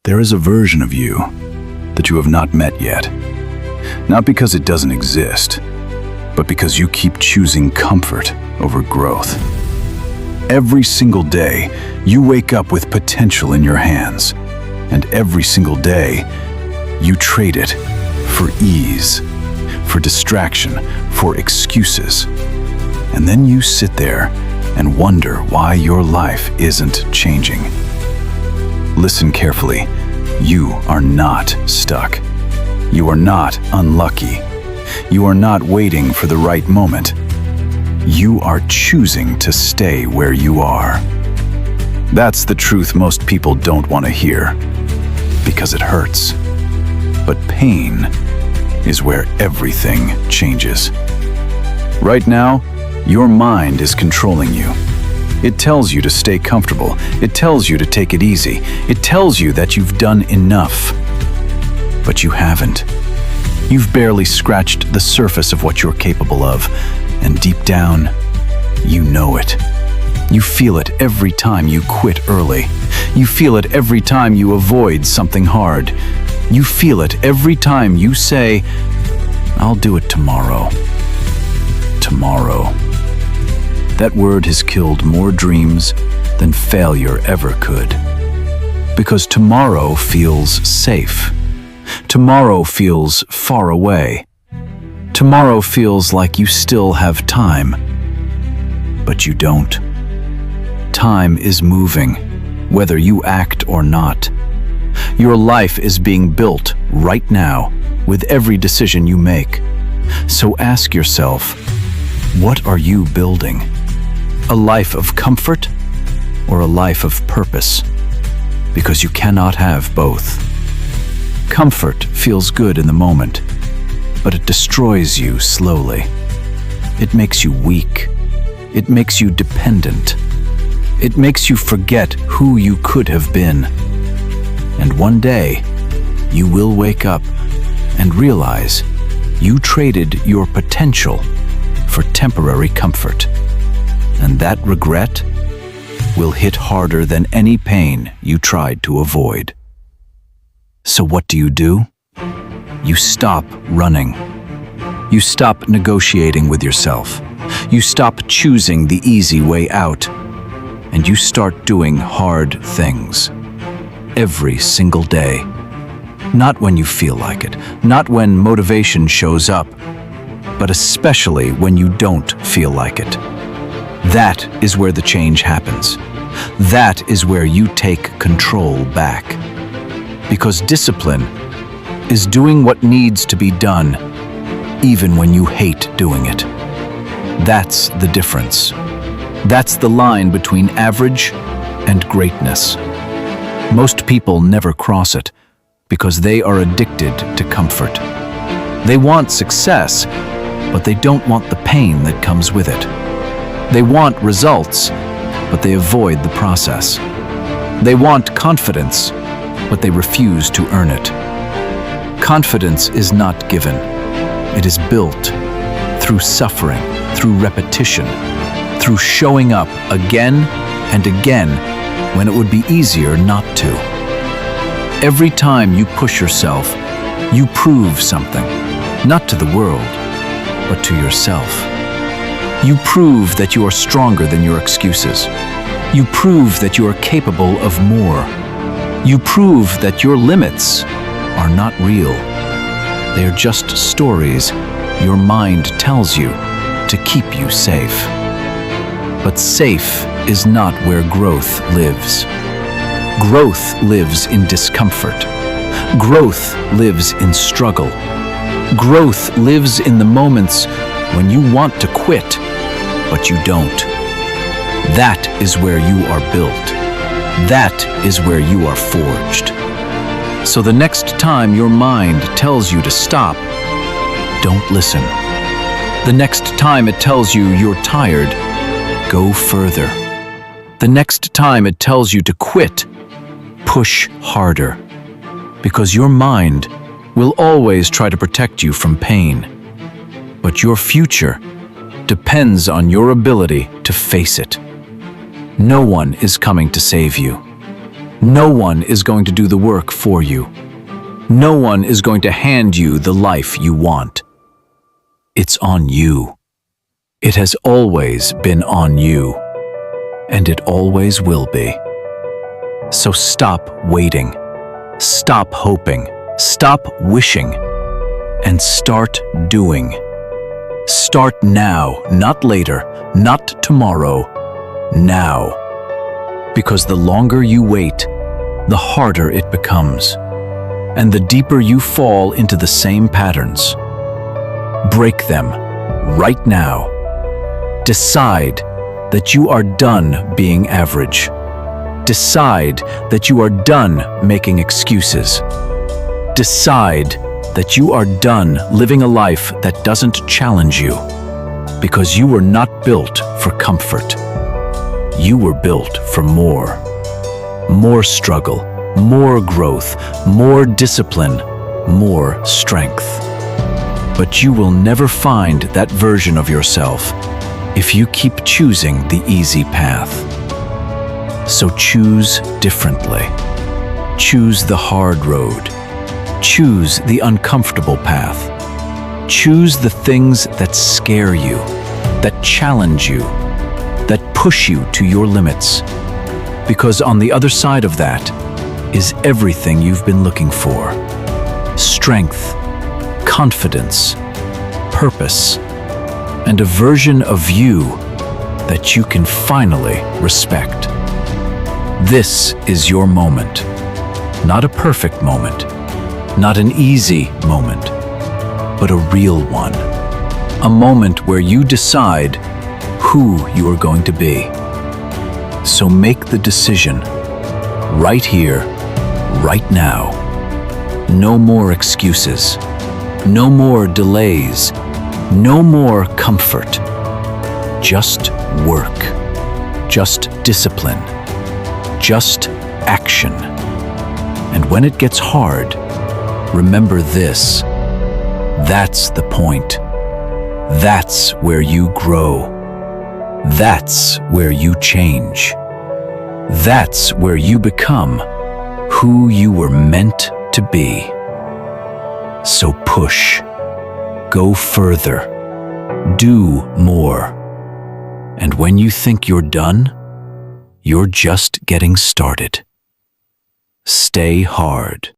There is a version of you that you have not met yet. Not because it doesn't exist, but because you keep choosing comfort over growth. Every single day, you wake up with potential in your hands, and every single day, you trade it for ease, for distraction, for excuses. And then you sit there and wonder why your life isn't changing. Listen carefully. You are not stuck. You are not unlucky. You are not waiting for the right moment. You are choosing to stay where you are. That's the truth most people don't want to hear, because it hurts. But pain is where everything changes. Right now, your mind is controlling you. It tells you to stay comfortable. It tells you to take it easy. It tells you that you've done enough. But you haven't. You've barely scratched the surface of what you're capable of, and deep down, you know it. You feel it every time you quit early. You feel it every time you avoid something hard. You feel it every time you say, "I'll do it tomorrow." Tomorrow. That word has killed more dreams than failure ever could. Because tomorrow feels safe. Tomorrow feels far away. Tomorrow feels like you still have time. But you don't. Time is moving, whether you act or not. Your life is being built right now with every decision you make. So ask yourself, what are you building? A life of comfort or a life of purpose? Because you cannot have both. Comfort feels good in the moment, but it destroys you slowly. It makes you weak. It makes you dependent. It makes you forget who you could have been. And one day, you will wake up and realize you traded your potential for temporary comfort. And that regret will hit harder than any pain you tried to avoid. So what do? You stop running. You stop negotiating with yourself. You stop choosing the easy way out. And you start doing hard things. Every single day. Not when you feel like it, not when motivation shows up, but especially when you don't feel like it. That is where the change happens. That is where you take control back. Because discipline is doing what needs to be done, even when you hate doing it. That's the difference. That's the line between average and greatness. Most people never cross it because they are addicted to comfort. They want success, but they don't want the pain that comes with it. They want results, but they avoid the process. They want confidence, but they refuse to earn it. Confidence is not given. It is built through suffering, through repetition, through showing up again and again when it would be easier not to. Every time you push yourself, you prove something, not to the world, but to yourself. You prove that you are stronger than your excuses. You prove that you are capable of more. You prove that your limits are not real. They are just stories your mind tells you to keep you safe. But safe is not where growth lives. Growth lives in discomfort. Growth lives in struggle. Growth lives in the moments when you want to quit, but you don't. That is where you are built. That is where you are forged. So the next time your mind tells you to stop, don't listen. The next time it tells you you're tired, go further. The next time it tells you to quit, push harder. Because your mind will always try to protect you from pain. But your future depends on your ability to face it. No one is coming to save you. No one is going to do the work for you. No one is going to hand you the life you want. It's on you. It has always been on you, and it always will be. So stop waiting, stop hoping, stop wishing, and start doing. Start now, not later, not tomorrow, now. Because the longer you wait, the harder it becomes, and the deeper you fall into the same patterns. Break them right now. Decide that you are done being average. Decide that you are done making excuses. Decide that you are done living a life that doesn't challenge you, because you were not built for comfort. You were built for more. More struggle, more growth, more discipline, more strength. But you will never find that version of yourself if you keep choosing the easy path. So choose differently. Choose the hard road. Choose the uncomfortable path. Choose the things that scare you, that challenge you, that push you to your limits. Because on the other side of that is everything you've been looking for. Strength, confidence, purpose, and a version of you that you can finally respect. This is your moment. Not a perfect moment, not an easy moment, but a real one. A moment where you decide who you are going to be. So make the decision, right here, right now. No more excuses, no more delays, no more comfort. Just work, just discipline, just action. And when it gets hard, remember this. That's the point. That's where you grow. That's where you change. That's where you become who you were meant to be. So push, go further, do more. And when you think you're done, you're just getting started. Stay hard.